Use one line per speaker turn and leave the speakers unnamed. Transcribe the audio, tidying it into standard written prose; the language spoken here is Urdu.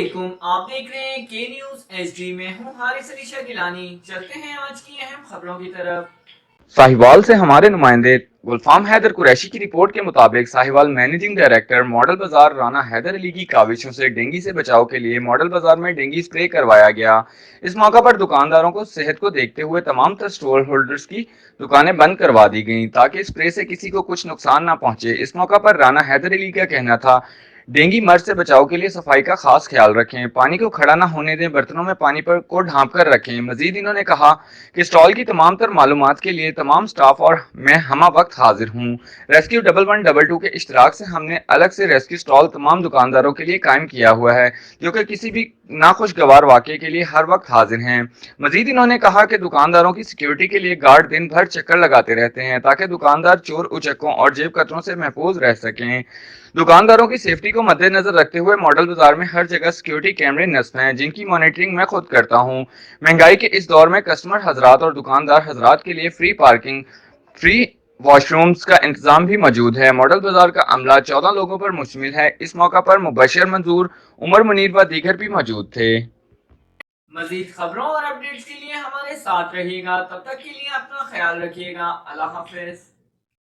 علیکم، آپ دیکھ رہے ہیں کے نیوز ایس ڈی میں ہوں حارث علی شاہ گیلانی۔ چلتے ہیں آج کی اہم خبروں کی طرف۔
ساہیوال سے ہمارے نمائندے گلفام حیدر قریشی کی رپورٹ کے مطابق ساہیوال مینیجنگ ڈائریکٹر ماڈل بازار رانا حیدر علی کی کاوشوں سے ڈینگی سے بچاؤ کے لیے ماڈل بازار میں ڈینگی سپرے کروایا گیا۔ اس موقع پر دکانداروں کو صحت کو دیکھتے ہوئے تمام تر سٹور ہولڈرز کی دکانیں بند کروا دی گئیں تاکہ سپرے سے کسی کو کچھ نقصان نہ پہنچے۔ اس موقع پر رانا حیدر علی کا کہنا تھا، ڈینگی مرض سے بچاؤ کے لیے صفائی کا خاص خیال رکھیں، پانی کو کھڑا نہ ہونے دیں، برتنوں میں پانی کو ڈھانپ کر رکھیں۔ مزید انہوں نے کہا کہ اسٹال کی تمام تر معلومات کے لیے تمام سٹاف اور میں ہمہ وقت حاضر ہوں۔ ریسکیو 1112 کے اشتراک سے ہم نے الگ سے ریسکیو اسٹال تمام دکانداروں کے لیے قائم کیا ہوا ہے جو کہ کسی بھی ناخوشگوار واقعے کے لیے ہر وقت حاضر ہیں۔ مزید انہوں نے کہا کہ دکانداروں کی سیکیورٹی کے لیے گارڈ دن بھر چکر لگاتے رہتے ہیں تاکہ دکاندار چور اچکوں اور جیب کتروں سے محفوظ رہ سکیں۔ دکانداروں کی سیفٹی کو مد نظر رکھتے ہوئے ماڈل بازار میں ہر جگہ سیکیورٹی کیمرے نصب ہیں جن کی مانیٹرنگ میں خود کرتا ہوں۔ مہنگائی کے اس دور میں کسٹمر حضرات اور دکاندار حضرات کے لیے free parking, free wash rooms کا انتظام بھی موجود ہے۔ ماڈل بازار کا عملہ 14 لوگوں پر مشتمل ہے۔ اس موقع پر مبشر منظور، عمر منیر و دیگر بھی موجود تھے۔
مزید خبروں اور اپڈیٹس کے لیے ہمارے ساتھ رہیے گا، تب تک کے لیے اپنا خیال رکھیے گا۔ اللہ حافظ۔